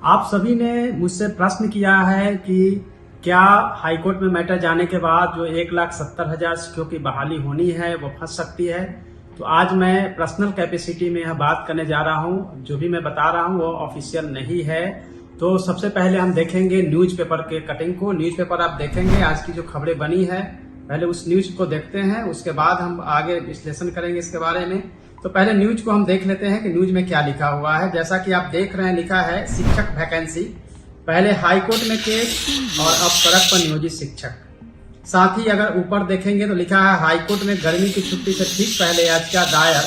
आप सभी ने मुझसे प्रश्न किया है कि क्या हाईकोर्ट में मैटर जाने के बाद जो 1,70,000 शिक्षकों की बहाली होनी है वो फंस सकती है। तो आज मैं पर्सनल कैपेसिटी में यह बात करने जा रहा हूं। जो भी मैं बता रहा हूं वो ऑफिशियल नहीं है। तो सबसे पहले हम देखेंगे न्यूज़पेपर के कटिंग को। न्यूज़पेपर आप देखेंगे आज की जो खबरें बनी है, पहले उस न्यूज को देखते हैं, उसके बाद हम आगे विश्लेषण करेंगे इसके बारे में। तो पहले न्यूज को हम देख लेते हैं कि न्यूज में क्या लिखा हुआ है। जैसा कि आप देख रहे हैं, लिखा है शिक्षक वैकेंसी, पहले हाईकोर्ट में केस और अब सड़क पर नियोजित शिक्षक। साथ ही अगर ऊपर देखेंगे तो लिखा है हाईकोर्ट में गर्मी की छुट्टी से ठीक पहले याचिका दायर,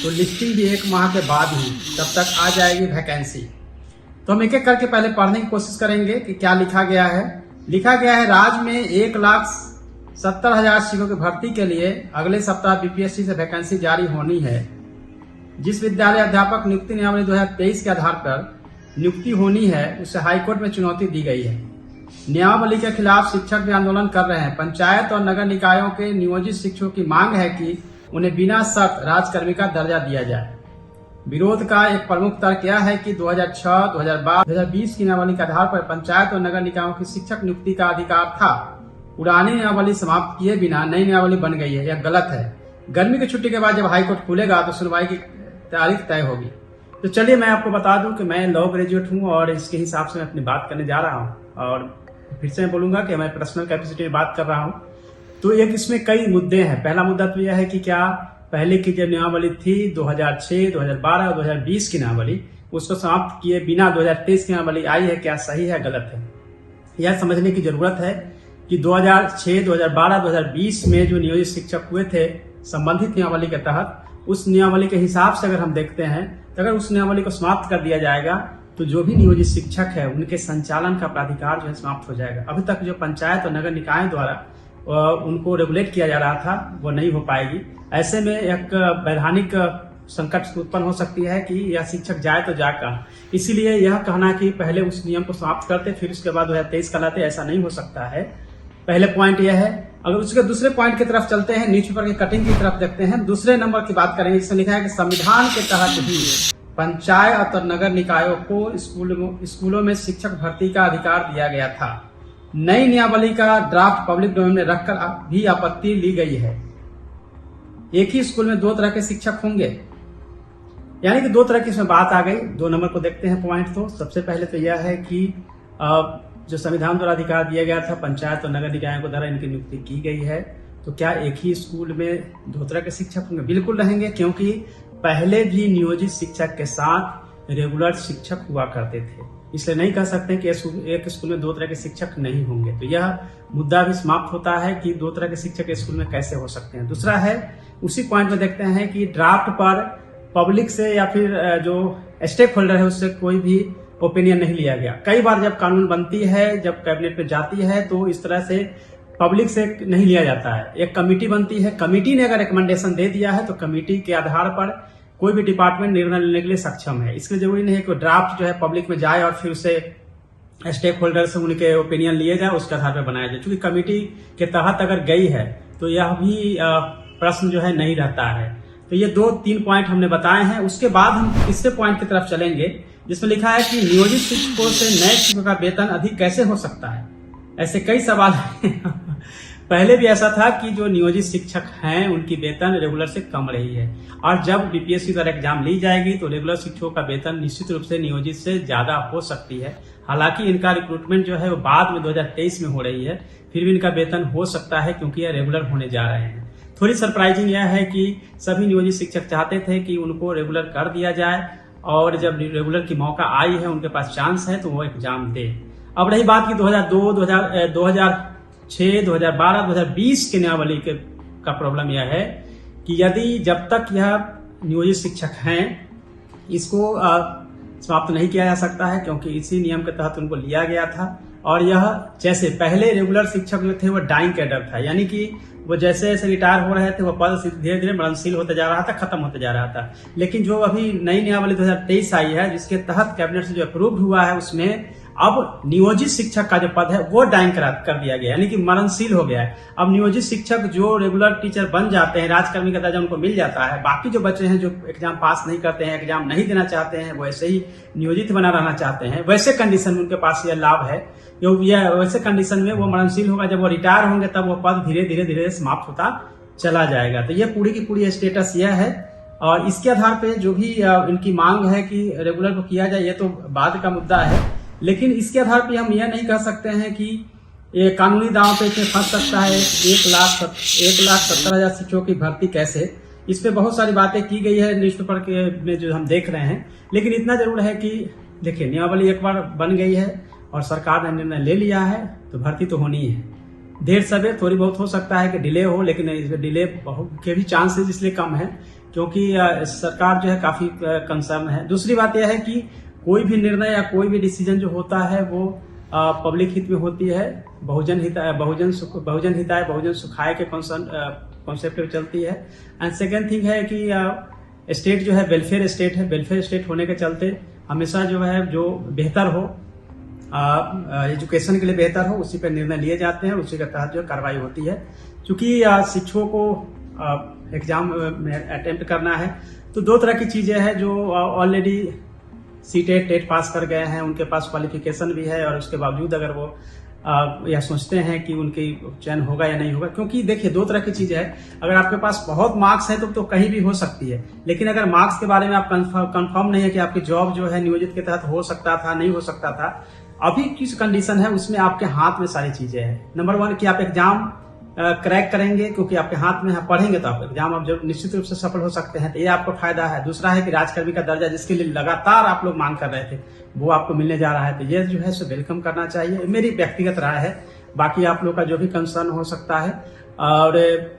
तो लिस्टिंग भी 1 माह के बाद ही, तब तक आ जाएगी वैकेंसी। तो हम एक एक करके पहले पढ़ने की कोशिश करेंगे कि क्या लिखा गया है। लिखा गया है राज्य में 1,70,000 शिक्षकों की भर्ती के लिए अगले सप्ताह बीपीएससी से वैकेंसी जारी होनी है। जिस विद्यालय अध्यापक नियुक्ति नियमावली 2023 के आधार पर नियुक्ति होनी है उसे हाईकोर्ट में चुनौती दी गई है। नियमावली के खिलाफ शिक्षक भी आंदोलन कर रहे हैं। पंचायत और नगर निकायों के नियोजित शिक्षकों की मांग है कि उन्हें बिना शर्त राजकर्मी का दर्जा दिया जाए। विरोध का एक प्रमुख तर्क यह है कि 2006, 2012, 2020 की नियमावली के आधार पर पंचायत और नगर निकायों की शिक्षक नियुक्ति का अधिकार था। पुरानी नियमावली समाप्त किए बिना नई नियमावली बन गई है, यह गलत है। गर्मी की छुट्टी के बाद जब हाईकोर्ट खुलेगा तो सुनवाई की तारीख तय होगी। तो चलिए मैं आपको बता दूं कि मैं लॉ ग्रेजुएट हूं और इसके हिसाब से मैं अपनी बात करने जा रहा हूं। और फिर से मैं बोलूंगा कि मैं पर्सनल कैपेसिटी में बात कर रहा हूं। तो एक इसमें कई मुद्दे हैं। पहला मुद्दा तो यह है कि क्या पहले की जो नियमावली थी 2006, 2012 और 2020 की नियमावली, उसको समाप्त किए बिना 2023 की नियमावली आई है, क्या सही है गलत है, यह समझने की जरूरत है कि 2006, 2012, 2020 में जो नियोजित शिक्षक हुए थे संबंधित नियमावली के तहत, उस नियमावली के हिसाब से अगर हम देखते हैं तो अगर उस नियमावली को समाप्त कर दिया जाएगा तो जो भी नियोजित शिक्षक है उनके संचालन का प्राधिकार जो है समाप्त हो जाएगा। अभी तक जो पंचायत और नगर निकाय द्वारा उनको रेगुलेट किया जा रहा था वो नहीं हो पाएगी। ऐसे में एक वैधानिक संकट उत्पन्न हो सकती है कि यह शिक्षक जाए तो जाए कहाँ। इसीलिए यह कहना कि पहले उस नियम को समाप्त करते फिर उसके बाद 2023 का लाते, ऐसा नहीं हो सकता है। पहले पॉइंट यह है। अगर उसके दूसरे पॉइंट की तरफ चलते हैं, न्यूज़पेपर की कटिंग की तरफ देखते हैं, दूसरे नंबर की बात करेंगे जिसमें लिखा है कि संविधान के तहत ही पंचायत और नगर निकायों को स्कूलों में शिक्षक भर्ती का अधिकार दिया गया था। नई नियमावली का ड्राफ्ट पब्लिक डोमेन में रखकर भी आपत्ति ली गई है। एक ही स्कूल में 2 तरह के शिक्षक होंगे, यानी कि 2 तरह की इसमें बात आ गई। 2 नंबर को देखते हैं पॉइंट। तो सबसे पहले तो यह है कि जो संविधान द्वारा अधिकार दिया गया था पंचायत और नगर निकायों को द्वारा इनकी नियुक्ति की गई है, तो क्या एक ही स्कूल में 2 तरह के शिक्षक होंगे? बिल्कुल रहेंगे, क्योंकि पहले भी नियोजित शिक्षक के साथ रेगुलर शिक्षक हुआ करते थे। इसलिए नहीं कह सकते कि एक स्कूल में 2 तरह के शिक्षक नहीं होंगे। तो यह मुद्दा भी समाप्त होता है कि 2 तरह के शिक्षक स्कूल में कैसे हो सकते हैं। दूसरा है, उसी पॉइंट में देखते हैं कि ड्राफ्ट पर पब्लिक से या फिर जो स्टेक होल्डर है उससे कोई भी ओपिनियन नहीं लिया गया। कई बार जब कानून बनती है, जब कैबिनेट पे जाती है, तो इस तरह से पब्लिक से नहीं लिया जाता है। एक कमेटी बनती है, कमेटी ने अगर रिकमेंडेशन दे दिया है तो कमेटी के आधार पर कोई भी डिपार्टमेंट निर्णय लेने के लिए सक्षम है। इसके जरूरी नहीं है कि ड्राफ्ट जो है पब्लिक में जाए और फिर उसे स्टेक होल्डर से उनके ओपिनियन लिए जाए, उसके आधार पर बनाया जाए। चूंकि कमेटी के तहत अगर गई है तो यह भी प्रश्न जो है नहीं रहता है। तो ये 2-3 पॉइंट हमने बताए हैं। उसके बाद हम तीसरे पॉइंट की तरफ चलेंगे जिसमें लिखा है कि नियोजित शिक्षकों से नए शिक्षकों का वेतन अधिक कैसे हो सकता है। ऐसे कई सवाल हैं। पहले भी ऐसा था कि जो नियोजित शिक्षक हैं उनकी वेतन रेगुलर से कम रही है, और जब बीपीएससी द्वारा एग्जाम ली जाएगी तो रेगुलर शिक्षकों का वेतन निश्चित रूप से नियोजित से ज्यादा हो सकती है। हालांकि इनका रिक्रूटमेंट जो है वो बाद में 2023 में हो रही है, फिर भी इनका वेतन हो सकता है क्योंकि यह रेगुलर होने जा रहे हैं। थोड़ी सरप्राइजिंग यह है कि सभी नियोजित शिक्षक चाहते थे कि उनको रेगुलर कर दिया जाए, और जब रेगुलर की मौका आई है, उनके पास चांस है, तो वो एग्जाम दे। अब रही बात की 2002, 2006, 2012, 2020 के नियमावली का प्रॉब्लम यह है कि यदि जब तक यह नियोजित शिक्षक हैं इसको समाप्त नहीं किया जा सकता है, क्योंकि इसी नियम के तहत उनको लिया गया था। और यह जैसे पहले रेगुलर शिक्षक जो थे वो डाइंग कैडर था, यानी कि वो जैसे जैसे रिटायर हो रहे थे वो पद धीरे धीरे मरणशील होते जा रहा था, खत्म होते जा रहा था। लेकिन जो अभी नई नियमावली 2023 आई है जिसके तहत कैबिनेट से जो अप्रूव हुआ है, उसमें अब नियोजित शिक्षक का जो पद है वो डाइंग कर दिया गया, यानी कि मरणशील हो गया है। अब नियोजित शिक्षक जो रेगुलर टीचर बन जाते हैं, राजकर्मी का दर्जा उनको मिल जाता है, बाकी जो बच्चे हैं जो एग्जाम पास नहीं करते हैं, एग्जाम नहीं देना चाहते हैं, वो ऐसे ही नियोजित बना रहना चाहते हैं, वैसे कंडीशन में उनके पास यह लाभ है। वैसे कंडीशन में वो मरणशील होगा, जब वो रिटायर होंगे तब वो पद धीरे धीरे धीरे समाप्त होता चला जाएगा। तो ये पूरी की पूरी स्टेटस यह है, और इसके आधार पे जो भी इनकी मांग है कि रेगुलर को किया जाए, ये तो बाद का मुद्दा है। लेकिन इसके आधार पे हम यह नहीं कह सकते हैं कि ये कानूनी दांव पे इसमें फंस सकता है 1,70,000 शिक्षकों की भर्ती कैसे। इस पे बहुत सारी बातें की गई है न्यूज़पेपर के में जो हम देख रहे हैं, लेकिन इतना जरूर है कि देखिए नियमावली एक बार बन गई है और सरकार ने निर्णय ले लिया है तो भर्ती तो होनी है। देर सवेर थोड़ी बहुत हो सकता है कि डिले हो, लेकिन इसमें डिले के भी चांसेस इसलिए कम है क्योंकि सरकार जो है काफी कंसर्न है। दूसरी बात यह है कि कोई भी निर्णय या कोई भी डिसीजन जो होता है वो पब्लिक हित में होती है, बहुजन हिताय बहुजन सुखाय के कॉन्सेप्ट पे चलती है। एंड सेकेंड थिंग है कि स्टेट जो है वेलफेयर स्टेट है, वेलफेयर स्टेट होने के चलते हमेशा जो है जो बेहतर हो, एजुकेशन के लिए बेहतर हो, उसी पर निर्णय लिए जाते हैं, उसी के तहत जो कार्रवाई होती है। चूंकि शिक्षकों को एग्जाम में अटेम्प्ट करना है तो दो तरह की चीजें हैं, जो ऑलरेडी सीटेट टेट पास कर गए हैं, उनके पास क्वालिफिकेशन भी है, और उसके बावजूद अगर वो यह सोचते हैं कि उनकी चयन होगा या नहीं होगा, क्योंकि देखिए दो तरह की चीज है। अगर आपके पास बहुत मार्क्स है तो कहीं भी हो सकती है, लेकिन अगर मार्क्स के बारे में आप कंफर्म नहीं है कि आपकी जॉब जो है नियोजित के तहत हो सकता था नहीं हो सकता था, अभी किस कंडीशन है उसमें आपके हाथ में सारी चीजें हैं। नंबर 1 कि आप एग्जाम क्रैक करेंगे, क्योंकि आपके हाथ में पढ़ेंगे तो आप एग्जाम आप जब निश्चित रूप से सफल हो सकते हैं, तो ये आपको फायदा है। दूसरा है कि राजकर्मी का दर्जा जिसके लिए लगातार आप लोग मांग कर रहे थे वो आपको मिलने जा रहा है, तो ये जो है सो वेलकम करना चाहिए। मेरी व्यक्तिगत राय है, बाकी आप लोग का जो भी कंसर्न हो सकता है और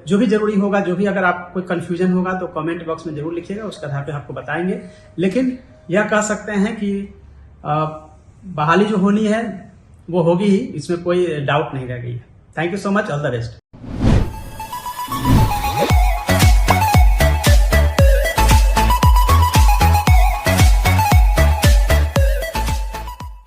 जो भी जरूरी होगा, जो भी अगर आप कोई कंफ्यूजन होगा तो कमेंट बॉक्स में जरूर लिखिएगा, उसके आधार पर आपको बताएंगे। लेकिन यह कह सकते हैं कि बहाली जो होनी है वो होगी ही, इसमें कोई डाउट नहीं रह गई है। Thank you so much, all the best.